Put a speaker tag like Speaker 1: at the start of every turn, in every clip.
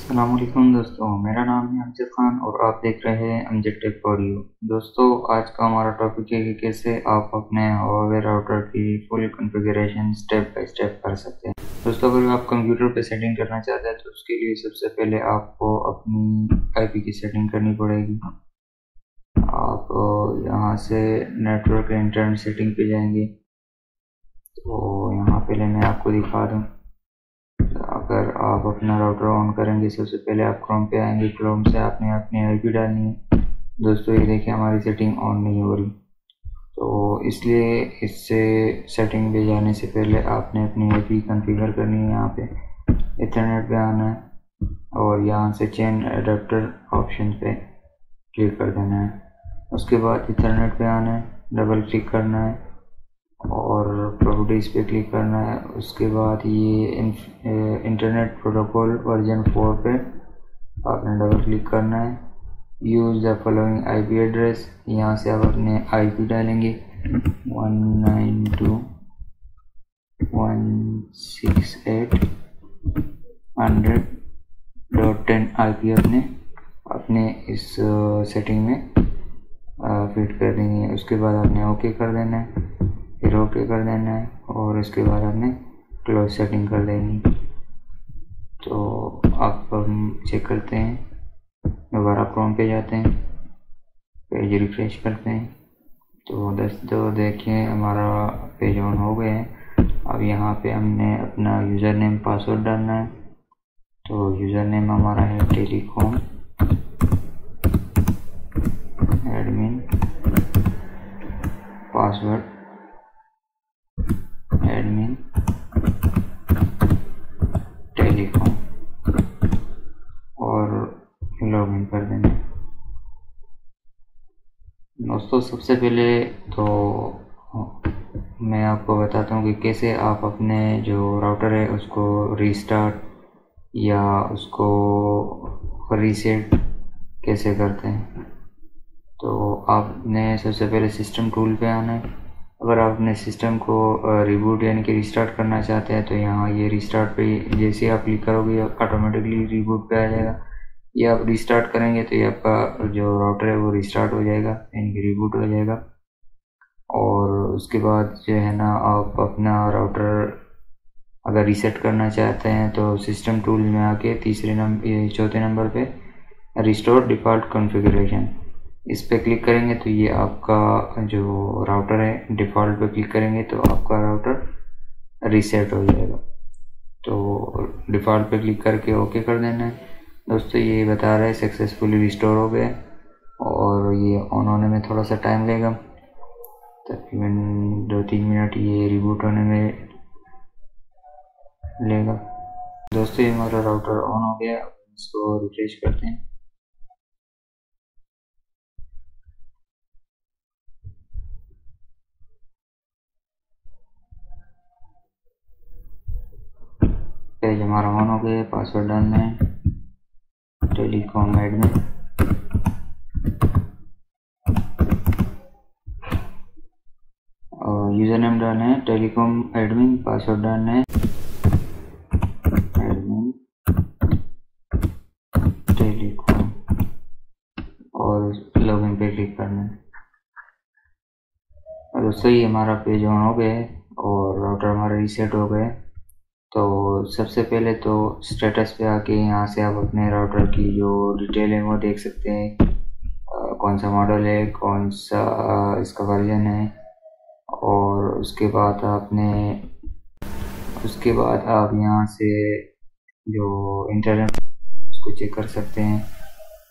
Speaker 1: अस्सलामुअलैकुम दोस्तों, मेरा नाम है अमजद खान और आप देख रहे हैं अमजद टेक फॉर यू। दोस्तों, आज का हमारा टॉपिक है कि कैसे आप अपने हुआवे राउटर की full configuration step by step कर सकते हैं। दोस्तों, अगर आप कंप्यूटर पे सेटिंग करना चाहते हैं तो उसके लिए सबसे पहले आपको अपनी आईपी की सेटिंग करनी पड़ेगी। आप यहाँ से नेटवर्क इंटरनेट सेटिंग पे जाएंगे तो यहाँ पहले मैं आपको दिखा दूँ। अगर आप अपना राउटर ऑन करेंगे, सबसे पहले आप क्रोम पे आएंगे। क्रोम से आपने अपनी आईपी डालनी है। दोस्तों, ये देखिए हमारी सेटिंग ऑन नहीं हो रही, तो इसलिए इससे सेटिंग पे जाने से पहले आपने अपनी आईपी कॉन्फ़िगर करनी है। यहाँ पे इथरनेट पे आना है और यहाँ से चेन अडेप्टर ऑप्शन पे क्लिक कर देना है। उसके बाद इथरनेट पे आना है, डबल क्लिक करना है और प्रॉपर्टीज़ पे क्लिक करना है। उसके बाद ये इंटरनेट प्रोटोकॉल वर्जन 4 पे आपने डबल क्लिक करना है। Use the following IP address, यहाँ से आप अपने आईपी डालेंगे 192.168.100.10 आईपी अपने इस सेटिंग में फिट कर देंगे। उसके बाद आपने ओके कर देना है, फिर ओके कर देना है और उसके बाद आपने क्लोज सेटिंग कर देनी। तो आप चेक करते हैं, दोबारा क्रोम पे जाते हैं, पेज रिफ्रेश करते हैं तो दोस्तों देखिए हमारा पेज ऑन हो गया है। अब यहाँ पे हमने अपना यूज़र नेम पासवर्ड डालना है। तो यूज़र नेम हमारा है telecom admin, password admin telecom और लॉगिन कर देना। दोस्तों, सबसे पहले तो मैं आपको बताता हूँ कि कैसे आप अपने जो राउटर है उसको रीस्टार्ट या उसको रीसेट कैसे करते हैं। तो आपने सबसे पहले सिस्टम टूल पे आना है। अगर आप अपने सिस्टम को रिबूट यानी कि रिस्टार्ट करना चाहते हैं तो यहाँ ये रिस्टार्ट पे जैसे आप क्लिक करोगे ऑटोमेटिकली रिबूट पे आ जाएगा। ये आप रिस्टार्ट करेंगे तो ये आपका जो राउटर है वो रिस्टार्ट हो जाएगा यानी कि रिबूट हो जाएगा। और उसके बाद जो है ना, आप अपना राउटर अगर रीसेट करना चाहते हैं तो सिस्टम टूल में आके चौथे नंबर पे रिस्टोर डिफ़ॉल्ट कॉन्फ़िगरेशन, इस पे क्लिक करेंगे तो ये आपका जो राउटर है डिफ़ॉल्ट पे क्लिक करेंगे तो आपका राउटर रीसेट हो जाएगा। तो डिफ़ॉल्ट पे क्लिक करके ओके कर देना है। दोस्तों, ये बता रहा है सक्सेसफुली रिस्टोर हो गए और ये ऑन होने में थोड़ा सा टाइम लेगा, तकरीबन 2-3 मिनट ये रिबूट होने में लेगा। दोस्तों, ये हमारा राउटर ऑन हो गया, इसको रिफ्रेश करते हैं। पेज हमारा ऑन हो गया, पासवर्ड डालना है टेलीकॉम एडमिन, और यूज़र नेम डालना है टेलीकॉम एडमिन, पासवर्ड डालना है एडमिन टेलीकॉम और लॉगिन पे क्लिक करना है। और दोस्तों, ये हमारा पेज ऑन हो गया है और राउटर हमारा रीसेट हो गया। तो सबसे पहले तो स्टेटस पे आके यहाँ से आप अपने राउटर की जो डिटेल है वो देख सकते हैं, कौन सा मॉडल है, कौन सा इसका वर्जन है। और उसके बाद आप यहाँ से जो इंटरनेट उसको चेक कर सकते हैं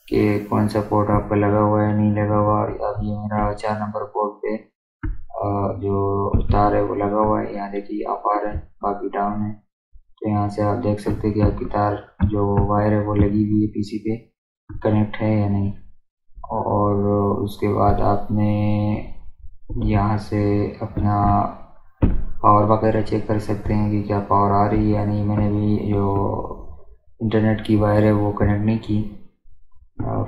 Speaker 1: कि कौन सा पोर्ट आपका लगा हुआ है नहीं लगा हुआ। अब ये मेरा 4 नंबर पोर्ट पे जो तार है वो लगा हुआ है। यहाँ देखिए अप आ रहा है, बाकी डाउन है। तो यहाँ से आप देख सकते हैं कि आपकी तार जो वायर है वो लगी हुई है पीसी पे, कनेक्ट है या नहीं। और उसके बाद आपने यहाँ से अपना पावर वगैरह चेक कर सकते हैं कि क्या पावर आ रही है या नहीं। मैंने भी जो इंटरनेट की वायर है वो कनेक्ट नहीं की,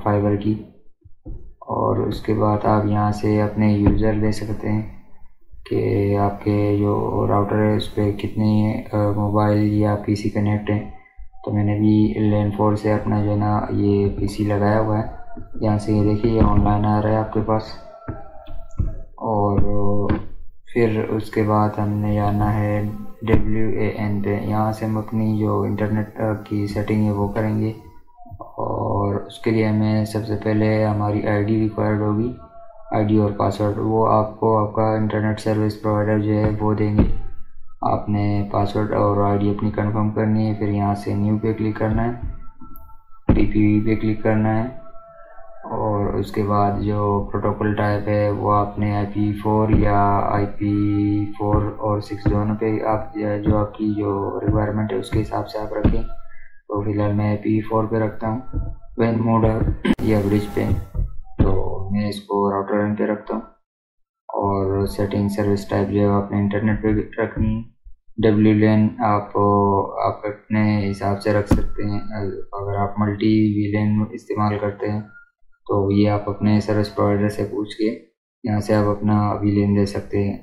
Speaker 1: फाइबर की। और उसके बाद आप यहाँ से अपने यूज़र दे सकते हैं कि आपके जो राउटर है उस पर कितने मोबाइल या पीसी कनेक्ट हैं। तो मैंने भी LAN 4 से अपना जो है ना ये PC लगाया हुआ है। यहाँ से ये देखिए ये ऑनलाइन आ रहा है आपके पास। और फिर उसके बाद हमने जाना है WAN पे। यहाँ से हम अपनी जो इंटरनेट की सेटिंग है वो करेंगे। और उसके लिए हमें सबसे पहले हमारी ID रिक्वायर्ड होगी, ID और पासवर्ड वो आपको आपका इंटरनेट सर्विस प्रोवाइडर जो है वो देंगे। आपने पासवर्ड और ID अपनी कंफर्म करनी है। फिर यहाँ से न्यू पे क्लिक करना है, TPV पे क्लिक करना है। और उसके बाद जो प्रोटोकॉल टाइप है वो आपने IP4 या IP4 और 6 दोनों पे आप जो आपकी जो रिक्वायरमेंट है उसके हिसाब से आप रखें। तो फिलहाल मैं IP4 पे रखता हूँ, वैन मोड या ब्रिज पे। तो मैं इसको राउटर एंड पे रखता हूँ। और सेटिंग सर्विस टाइप जो है आपने इंटरनेट पे रखनी है। WLAN आप अपने हिसाब से रख सकते हैं। अगर आप मल्टी VLAN इस्तेमाल करते हैं तो ये आप अपने सर्विस प्रोवाइडर से पूछ के यहाँ से आप अपना VLAN दे सकते हैं।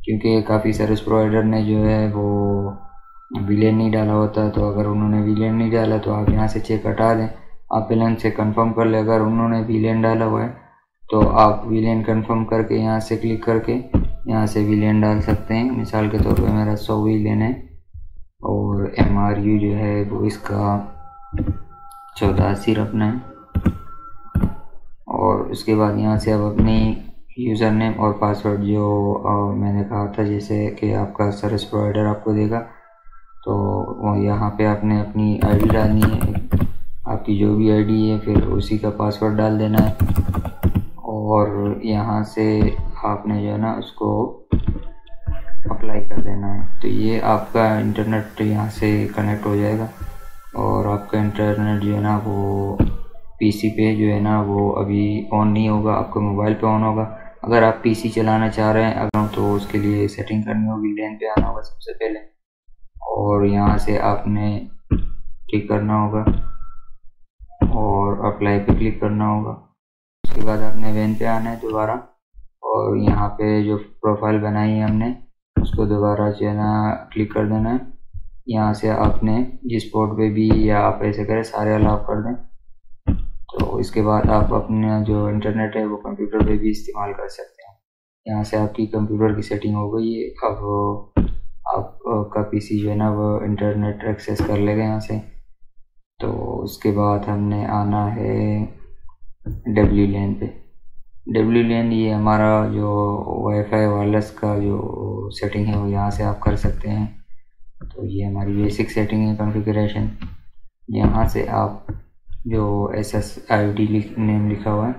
Speaker 1: क्योंकि काफ़ी सर्विस प्रोवाइडर ने जो है वो VLAN नहीं डाला होता, तो अगर उन्होंने VLAN नहीं डाला तो आप यहाँ से चेक हटा दें। आप पहले उनसे कंफर्म कर लें। अगर उन्होंने VLAN डाला हुआ है तो आप VLAN कंफर्म करके यहाँ से क्लिक करके यहाँ से VLAN डाल सकते हैं। मिसाल के तौर पे मेरा 100 VLAN है और MRU जो है वो इसका 1480 रखना है। और उसके बाद यहाँ से आप अपनी यूज़र नेम और पासवर्ड जो मैंने कहा था जैसे कि आपका सर्विस प्रोवाइडर आपको देगा, तो वो यहाँ पे आपने अपनी ID डालनी है, आपकी जो भी ID है, फिर उसी का पासवर्ड डाल देना है। और यहाँ से आपने जो है ना उसको अप्लाई कर देना है। तो ये आपका इंटरनेट यहाँ से कनेक्ट हो जाएगा और आपका इंटरनेट जो है ना वो PC पे जो है ना वो अभी ऑन नहीं होगा, आपके मोबाइल पे ऑन होगा। अगर आप PC चलाना चाह रहे हैं अगर तो उसके लिए सेटिंग करनी होगी, LAN पे आना होगा सबसे पहले और यहाँ से आपने क्लिक करना होगा और अप्लाई पे क्लिक करना होगा। उसके बाद आपने WAN पे आना है दोबारा और यहाँ पे जो प्रोफाइल बनाई है हमने उसको दोबारा जो है ना क्लिक कर देना है। यहाँ से आपने जिस पोर्ट पे भी या आप ऐसे करें सारे अलाउ कर दें। तो इसके बाद आप अपना जो इंटरनेट है वो कंप्यूटर पे भी इस्तेमाल कर सकते हैं। यहाँ से आपकी कंप्यूटर की सेटिंग हो गई है। अब आपका PC जो है ना वो इंटरनेट एक्सेस कर लेगा यहाँ से। तो उसके बाद हमने आना है WLAN पे। WLAN ये हमारा जो वाईफाई वायरलेस का जो सेटिंग है वो यहाँ से आप कर सकते हैं। तो ये हमारी बेसिक सेटिंग है कॉन्फ़िगरेशन। यहाँ से आप जो SSID नेम लिखा हुआ है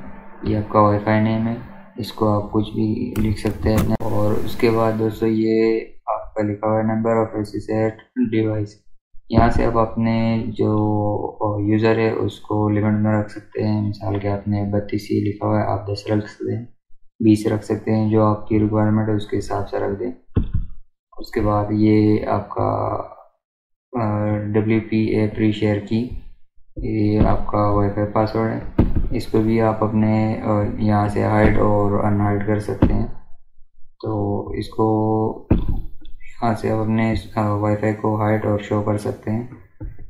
Speaker 1: ये आपका वाईफाई नेम है, इसको आप कुछ भी लिख सकते हैं। और उसके बाद दोस्तों ये आपका लिखा हुआ है नंबर ऑफ SSH डिवाइस। यहाँ से आप अपने जो यूज़र है उसको लिमिट में रख सकते हैं। मिसाल के आपने 32 ही लिखा हुआ है, आप 10 रख सकते हैं, 20 रख सकते हैं, जो आपकी रिक्वायरमेंट है उसके हिसाब से रख दें। उसके बाद ये आपका WPA प्री शेयर की ये आपका वाईफाई पासवर्ड है। इसको भी आप अपने यहाँ से हाइड और अनहाइड कर सकते हैं। तो इसको यहाँ से आप अपने वाईफाई को हाइड और शो कर सकते हैं।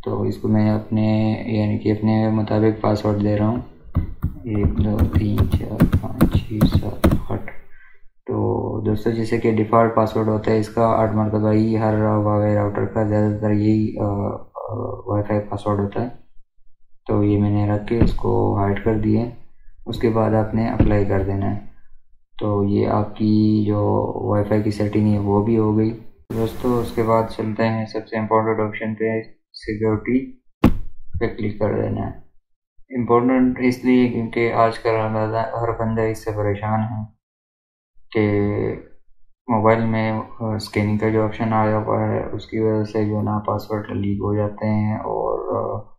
Speaker 1: तो इसको मैं अपने यानी कि अपने मुताबिक पासवर्ड दे रहा हूँ 1 2 3 4 5 6 7 8। तो दोस्तों जैसे कि डिफ़ॉल्ट पासवर्ड होता है इसका 8 मरतबा ही हर वाईफाई राउटर का ज़्यादातर यही वाईफाई पासवर्ड होता है। तो ये मैंने रख के इसको हाइड कर दिए। उसके बाद आपने अप्लाई कर देना है। तो ये आपकी जो वाईफाई की सेटिंग है वो भी हो गई दोस्तों। उसके बाद चलते हैं सबसे इम्पोर्टेंट ऑप्शन पे, सिक्योरिटी पे क्लिक कर देना है। इम्पोर्टेंट इसलिए क्योंकि आजकल हर बंदा इससे परेशान है कि मोबाइल में स्कैनिंग का जो ऑप्शन आया हुआ है उसकी वजह से जो ना पासवर्ड लीक हो जाते हैं और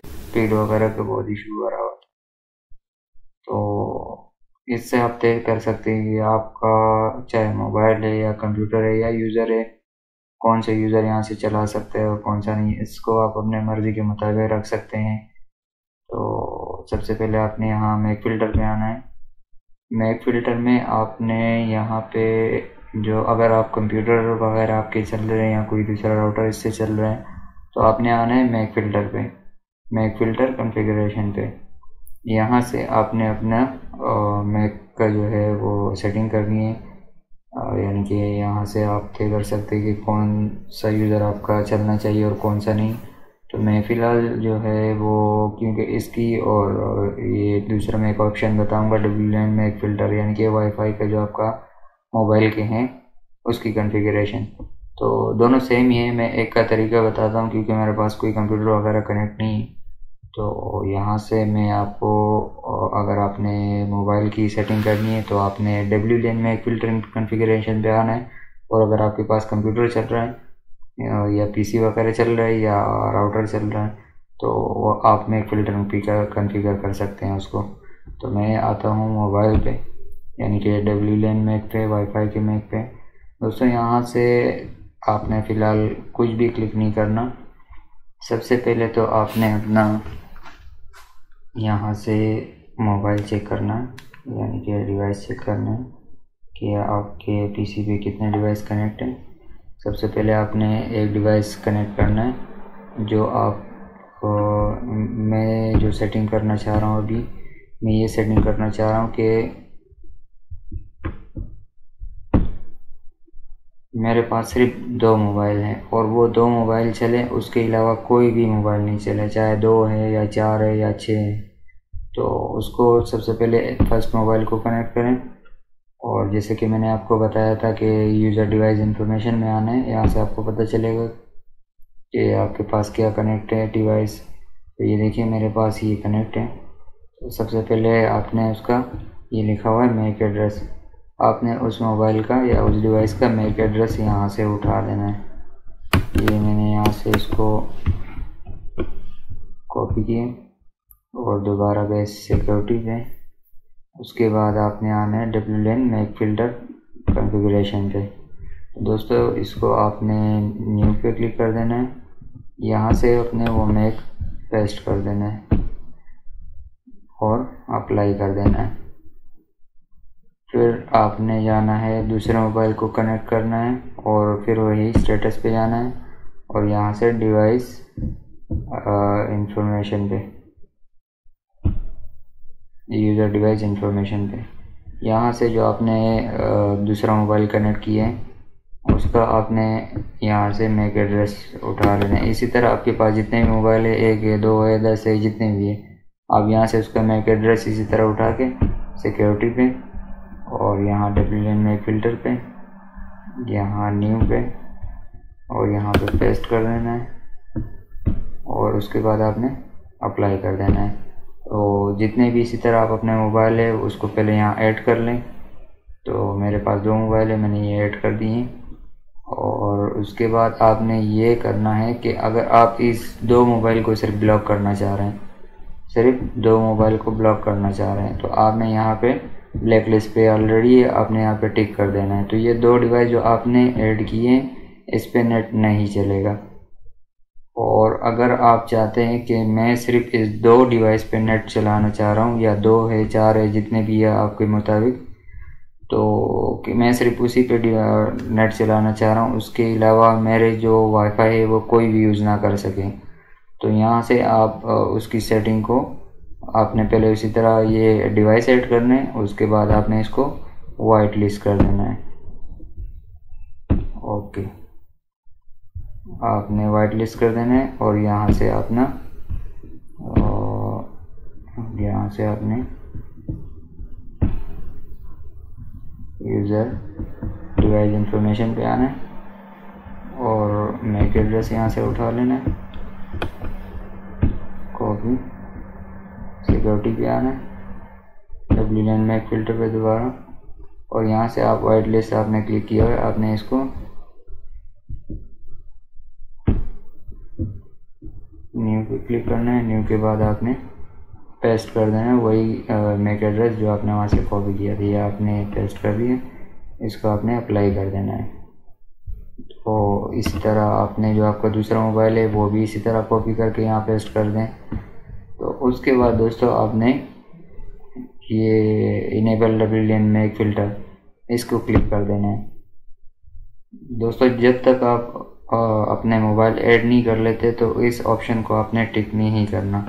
Speaker 1: स्पीड वगैरह का बहुत इशू आ रहा होता है। तो इससे आप तय कर सकते हैं कि आपका चाहे मोबाइल है या कंप्यूटर है या यूज़र है, कौन से यूज़र यहाँ से चला सकते हैं और कौन सा नहीं। इसको आप अपने मर्ज़ी के मुताबिक रख सकते हैं। तो सबसे पहले आपने यहाँ मैक फ़िल्टर पे आना है। मैक फ़िल्टर में आपने यहाँ पे जो अगर आप कंप्यूटर वगैरह आपके चल रहे हैं या कोई दूसरा राउटर इससे चल रहा है तो आपने आना है मैक फ़िल्टर पे, मैक फ़िल्टर कॉन्फ़िगरेशन पे। यहाँ से आपने अपना मैक का जो है वो सेटिंग करनी है, यानी कि यहाँ से आप तय कर सकते हैं कि कौन सा यूज़र आपका चलना चाहिए और कौन सा नहीं। तो मैं फ़िलहाल जो है वो, क्योंकि इसकी और ये दूसरा मैं एक ऑप्शन बताऊंगा WLAN मैक फ़िल्टर, यानी कि वाईफाई का जो आपका मोबाइल के हैं उसकी कॉन्फ़िगरेशन। तो दोनों सेम ही है, मैं एक का तरीका बताता हूँ क्योंकि मेरे पास कोई कंप्यूटर वगैरह कनेक्ट नहीं है। तो यहाँ से मैं आपको, अगर आपने मोबाइल की सेटिंग करनी है तो आपने WLAN में एक फ़िल्टर कॉन्फ़िगरेशन पे आना है, और अगर आपके पास कंप्यूटर चल रहा है या PC वगैरह चल रहा है या राउटर चल रहा है तो वो आप में फ़िल्टर कॉन्फ़िगर कर सकते हैं उसको। तो मैं आता हूँ मोबाइल पे, यानी कि WLAN मैक पे, वाईफाई के मैक पे। दोस्तों यहाँ से आपने फ़िलहाल कुछ भी क्लिक नहीं करना। सबसे पहले तो आपने अपना यहाँ से मोबाइल चेक करना है, यानी कि डिवाइस चेक करना है कि आपके PC पे कितने डिवाइस कनेक्ट हैं। सबसे पहले आपने एक डिवाइस कनेक्ट करना है जो आप मैं जो सेटिंग करना चाह रहा हूँ अभी, मैं ये सेटिंग करना चाह रहा हूँ कि मेरे पास सिर्फ 2 मोबाइल हैं और वो 2 मोबाइल चले, उसके अलावा कोई भी मोबाइल नहीं चले, चाहे 2 है या 4 है या 6 है। तो उसको सबसे पहले फर्स्ट मोबाइल को कनेक्ट करें, और जैसे कि मैंने आपको बताया था कि यूज़र डिवाइस इंफॉर्मेशन में आना है, यहाँ से आपको पता चलेगा कि आपके पास क्या कनेक्ट है डिवाइस। तो ये देखिए मेरे पास ये कनेक्ट है। तो सबसे पहले आपने उसका ये लिखा हुआ है मैक एड्रेस, आपने उस मोबाइल का या उस डिवाइस का मैक एड्रेस यहाँ से उठा लेना है। ये मैंने यहाँ से इसको कॉपी किया और दोबारा गए सिक्योरिटी पे। उसके बाद आपने आना है WLAN मैक फ़िल्टर कॉन्फ़िगरेशन पे। तो दोस्तों इसको आपने न्यू पे क्लिक कर देना है, यहाँ से अपने वो मैक पेस्ट कर देना है और अप्लाई कर देना है। फिर आपने जाना है दूसरे मोबाइल को कनेक्ट करना है और फिर वही स्टेटस पे जाना है और यहाँ से डिवाइस इंफॉर्मेशन पे, यूज़र डिवाइस इंफॉर्मेशन पे, यहाँ से जो आपने दूसरा मोबाइल कनेक्ट किया है उसका आपने यहाँ से मैक एड्रेस उठा लेना है। इसी तरह आपके पास जितने भी मोबाइल है, 1 है, 2 है, 10 है, जितने भी है, आप यहाँ से उसका मैक एड्रेस इसी तरह उठा के सिक्योरिटी पे और यहाँ WLAN मैक फ़िल्टर पे, यहाँ न्यू पे और यहाँ पे पेस्ट कर देना है और उसके बाद आपने अप्लाई कर देना है। तो जितने भी इसी तरह आप अपने मोबाइल है उसको पहले यहाँ ऐड कर लें। तो मेरे पास 2 मोबाइल है, मैंने ये ऐड कर दिए। और उसके बाद आपने ये करना है कि अगर आप इस 2 मोबाइल को सिर्फ ब्लॉक करना चाह रहे हैं, सिर्फ 2 मोबाइल को ब्लॉक करना चाह रहे हैं, तो आपने यहाँ पे ब्लैक लिस्ट पे ऑलरेडी आपने यहाँ पे टिक कर देना है। तो ये 2 डिवाइस जो आपने ऐड किए हैं इस पे नेट नहीं चलेगा। और अगर आप चाहते हैं कि मैं सिर्फ इस 2 डिवाइस पे नेट चलाना चाह रहा हूँ, या 2 है, 4 है, जितने भी है आपके मुताबिक, तो कि मैं सिर्फ उसी पे नेट चलाना चाह रहा हूँ, उसके अलावा मेरे जो वाईफाई है वो कोई भी यूज़ ना कर सके, तो यहाँ से आप उसकी सेटिंग को आपने पहले उसी तरह ये डिवाइस ऐड करना है, उसके बाद आपने इसको वाइट लिस्ट कर देना है। ओके, आपने वाइट लिस्ट कर देना है और यहाँ से अपना यहाँ से आपने यूज़र डिवाइस इंफॉर्मेशन पे आना है और मैक एड्रेस यहाँ से उठा लेना है, कॉपी, सिक्योरिटी पे आना है, WLAN मैक फ़िल्टर पे दोबारा, और यहाँ से आप वाइट लिस्ट आपने क्लिक किया है, आपने इसको न्यू पे क्लिक करना है। न्यू के बाद आपने पेस्ट कर देना है वही मैक एड्रेस जो आपने वहाँ से कॉपी किया था, ये आपने पेस्ट कर दिया, इसको आपने अप्लाई कर देना है। तो इसी तरह आपने जो आपका दूसरा मोबाइल है वो भी इसी तरह कॉपी करके यहाँ पेस्ट कर दें। तो उसके बाद दोस्तों आपने ये इनेबल WLAN मैक फ़िल्टर, इसको क्लिक कर देना है। दोस्तों जब तक आप अपने मोबाइल ऐड नहीं कर लेते तो इस ऑप्शन को आपने टिक नहीं करना।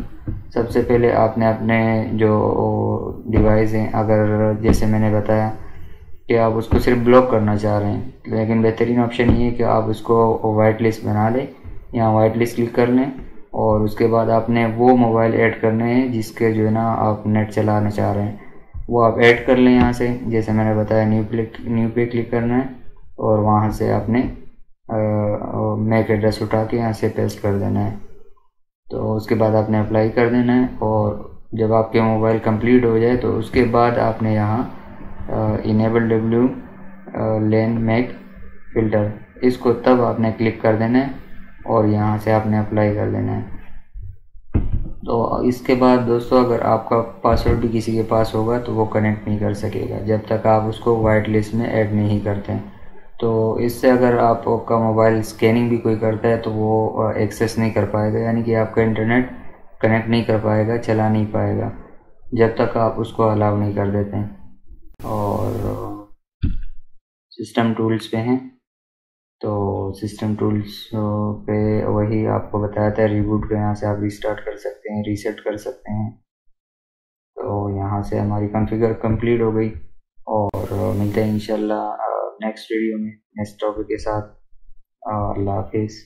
Speaker 1: सबसे पहले आपने अपने जो डिवाइस हैं, अगर जैसे मैंने बताया कि आप उसको सिर्फ ब्लॉक करना चाह रहे हैं, लेकिन बेहतरीन ऑप्शन ये है कि आप उसको वाइट लिस्ट बना लें। यहाँ वाइट लिस्ट क्लिक कर लें और उसके बाद आपने वो मोबाइल ऐड करने हैं जिसके जो है ना आप नेट चलाना चाह रहे हैं, वो आप ऐड कर लें यहाँ से। जैसे मैंने बताया न्यू पे क्लिक करना है और वहाँ से आपने मैक एड्रेस उठा के यहाँ से पेस्ट कर देना है। तो उसके बाद आपने अप्लाई कर देना है और जब आपके मोबाइल कंप्लीट हो जाए तो उसके बाद आपने यहाँ इनेबल डब्ल्यू लेन मैक फ़िल्टर, इसको तब आपने क्लिक कर देना है और यहाँ से आपने अप्लाई कर देना है। तो इसके बाद दोस्तों अगर आपका पासवर्ड भी किसी के पास होगा तो वो कनेक्ट नहीं कर सकेगा जब तक आप उसको वाइट लिस्ट में ऐड नहीं करते हैं। तो इससे अगर आपका मोबाइल स्कैनिंग भी कोई करता है तो वो एक्सेस नहीं कर पाएगा, यानी कि आपका इंटरनेट कनेक्ट नहीं कर पाएगा, चला नहीं पाएगा जब तक आप उसको अलाउ नहीं कर देते हैं। और सिस्टम टूल्स पे हैं, तो सिस्टम टूल्स पे वही आपको बताया था, रिबूट को यहाँ से आप रिस्टार्ट कर सकते हैं, रीसेट कर सकते हैं। तो यहाँ से हमारी कॉन्फ़िगर कंप्लीट हो गई और मिलते हैं इंशाल्लाह नेक्स्ट वीडियो में नेक्स्ट टॉपिक के साथ। अल्लाह हाफिज़।